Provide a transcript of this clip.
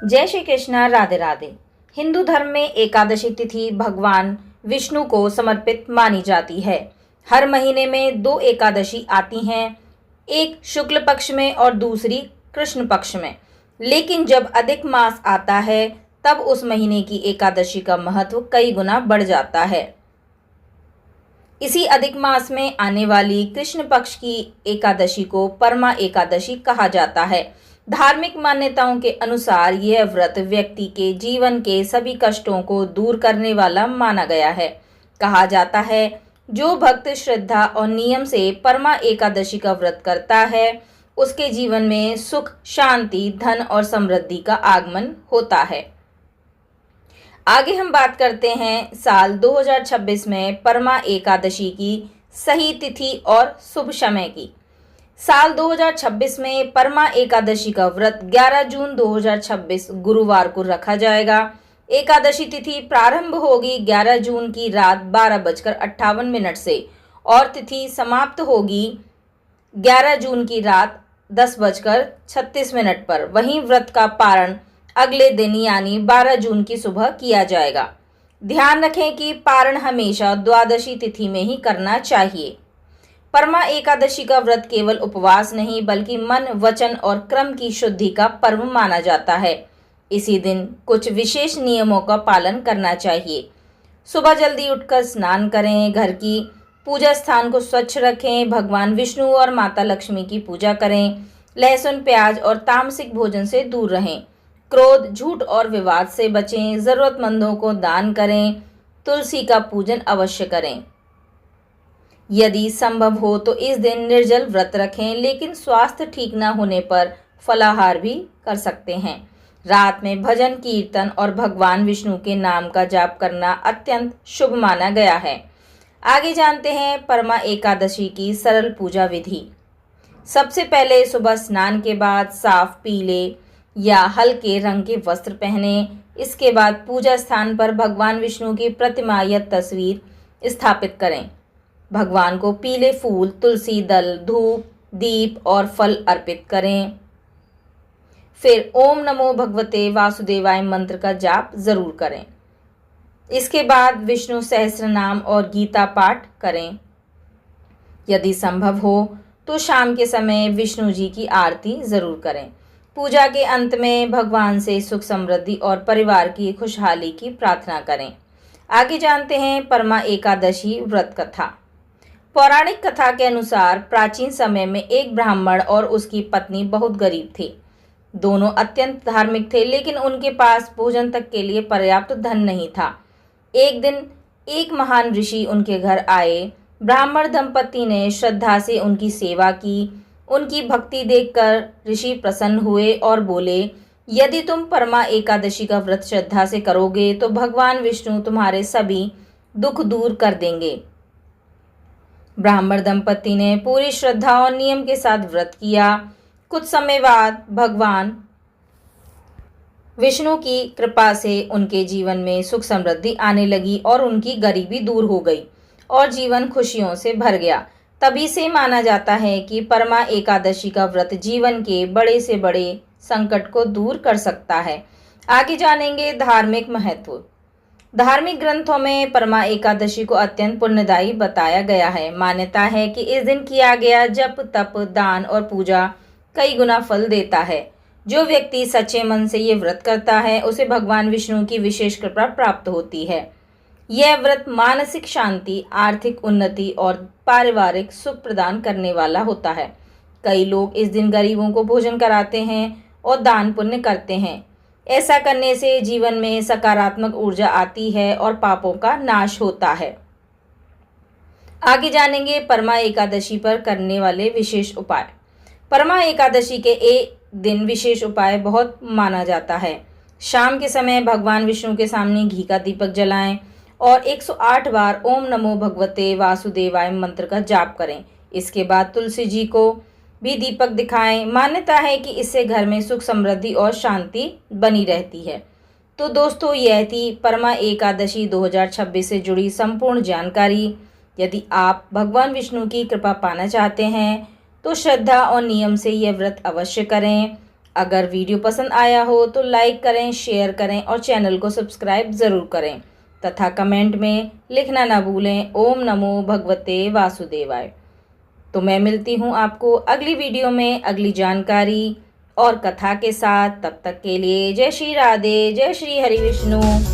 जय श्री कृष्णा। राधे राधे। हिंदू धर्म में एकादशी तिथि भगवान विष्णु को समर्पित मानी जाती है। हर महीने में 2 एकादशी आती हैं, एक शुक्ल पक्ष में और दूसरी कृष्ण पक्ष में। लेकिन जब अधिक मास आता है तब उस महीने की एकादशी का महत्व कई गुना बढ़ जाता है। इसी अधिक मास में आने वाली कृष्ण पक्ष की एकादशी को परमा एकादशी कहा जाता है। धार्मिक मान्यताओं के अनुसार यह व्रत व्यक्ति के जीवन के सभी कष्टों को दूर करने वाला माना गया है। कहा जाता है, जो भक्त श्रद्धा और नियम से परमा एकादशी का व्रत करता है उसके जीवन में सुख, शांति, धन और समृद्धि का आगमन होता है। आगे हम बात करते हैं साल 2026 में परमा एकादशी की सही तिथि और शुभ समय की। साल 2026 में परमा एकादशी का व्रत 11 जून 2026 गुरुवार को रखा जाएगा। एकादशी तिथि प्रारंभ होगी 11 जून की रात 12:58 से और तिथि समाप्त होगी 11 जून की रात 10:36 पर। वहीं व्रत का पारण अगले दिन यानी 12 जून की सुबह किया जाएगा। ध्यान रखें कि पारण हमेशा द्वादशी तिथि में ही करना चाहिए। परमा एकादशी का व्रत केवल उपवास नहीं बल्कि मन, वचन और कर्म की शुद्धि का पर्व माना जाता है। इसी दिन कुछ विशेष नियमों का पालन करना चाहिए। सुबह जल्दी उठकर स्नान करें, घर की पूजा स्थान को स्वच्छ रखें, भगवान विष्णु और माता लक्ष्मी की पूजा करें, लहसुन, प्याज और तामसिक भोजन से दूर रहें, क्रोध, झूठ और विवाद से बचें, जरूरतमंदों को दान करें, तुलसी का पूजन अवश्य करें। यदि संभव हो तो इस दिन निर्जल व्रत रखें, लेकिन स्वास्थ्य ठीक न होने पर फलाहार भी कर सकते हैं। रात में भजन, कीर्तन और भगवान विष्णु के नाम का जाप करना अत्यंत शुभ माना गया है। आगे जानते हैं परमा एकादशी की सरल पूजा विधि। सबसे पहले सुबह स्नान के बाद साफ पीले या हल्के रंग के वस्त्र पहने। इसके बाद पूजा स्थान पर भगवान विष्णु की प्रतिमा या तस्वीर स्थापित करें। भगवान को पीले फूल, तुलसी दल, धूप, दीप और फल अर्पित करें। फिर ओम नमो भगवते वासुदेवाय मंत्र का जाप जरूर करें। इसके बाद विष्णु सहस्त्र नाम और गीता पाठ करें। यदि संभव हो तो शाम के समय विष्णु जी की आरती जरूर करें। पूजा के अंत में भगवान से सुख, समृद्धि और परिवार की खुशहाली की प्रार्थना करें। आगे जानते हैं परमा एकादशी व्रत कथा। पौराणिक कथा के अनुसार प्राचीन समय में एक ब्राह्मण और उसकी पत्नी बहुत गरीब थे। दोनों अत्यंत धार्मिक थे, लेकिन उनके पास भोजन तक के लिए पर्याप्त धन नहीं था। एक दिन एक महान ऋषि उनके घर आए। ब्राह्मण दंपति ने श्रद्धा से उनकी सेवा की। उनकी भक्ति देखकर ऋषि प्रसन्न हुए और बोले, यदि तुम परमा एकादशी का व्रत श्रद्धा से करोगे तो भगवान विष्णु तुम्हारे सभी दुख दूर कर देंगे। ब्राह्मण दंपति ने पूरी श्रद्धा और नियम के साथ व्रत किया। कुछ समय बाद भगवान विष्णु की कृपा से उनके जीवन में सुख समृद्धि आने लगी और उनकी गरीबी दूर हो गई और जीवन खुशियों से भर गया। तभी से माना जाता है कि परमा एकादशी का व्रत जीवन के बड़े से बड़े संकट को दूर कर सकता है। आगे जानेंगे धार्मिक महत्व। धार्मिक ग्रंथों में परमा एकादशी को अत्यंत पुण्यदायी बताया गया है। मान्यता है कि इस दिन किया गया जप, तप, दान और पूजा कई गुना फल देता है। जो व्यक्ति सच्चे मन से ये व्रत करता है उसे भगवान विष्णु की विशेष कृपा प्राप्त होती है। यह व्रत मानसिक शांति, आर्थिक उन्नति और पारिवारिक सुख प्रदान करने वाला होता है। कई लोग इस दिन गरीबों को भोजन कराते हैं और दान पुण्य करते हैं। ऐसा करने से जीवन में सकारात्मक ऊर्जा आती है और पापों का नाश होता है। आगे जानेंगे परमा एकादशी पर करने वाले विशेष उपाय। परमा एकादशी के एक दिन विशेष उपाय बहुत माना जाता है। शाम के समय भगवान विष्णु के सामने घी का दीपक जलाएं और 108 बार ओम नमो भगवते वासुदेवाय मंत्र का जाप करें। इसके बाद तुलसी जी को भी दीपक दिखाएं। मान्यता है कि इससे घर में सुख, समृद्धि और शांति बनी रहती है। तो दोस्तों, यह थी परमा एकादशी 2026 से जुड़ी संपूर्ण जानकारी। यदि आप भगवान विष्णु की कृपा पाना चाहते हैं तो श्रद्धा और नियम से यह व्रत अवश्य करें। अगर वीडियो पसंद आया हो तो लाइक करें, शेयर करें और चैनल को सब्सक्राइब ज़रूर करें तथा कमेंट में लिखना ना भूलें ओम नमो भगवते वासुदेवाय। तो मैं मिलती हूँ आपको अगली वीडियो में अगली जानकारी और कथा के साथ। तब तक के लिए जय श्री राधे, जय श्री हरि विष्णु।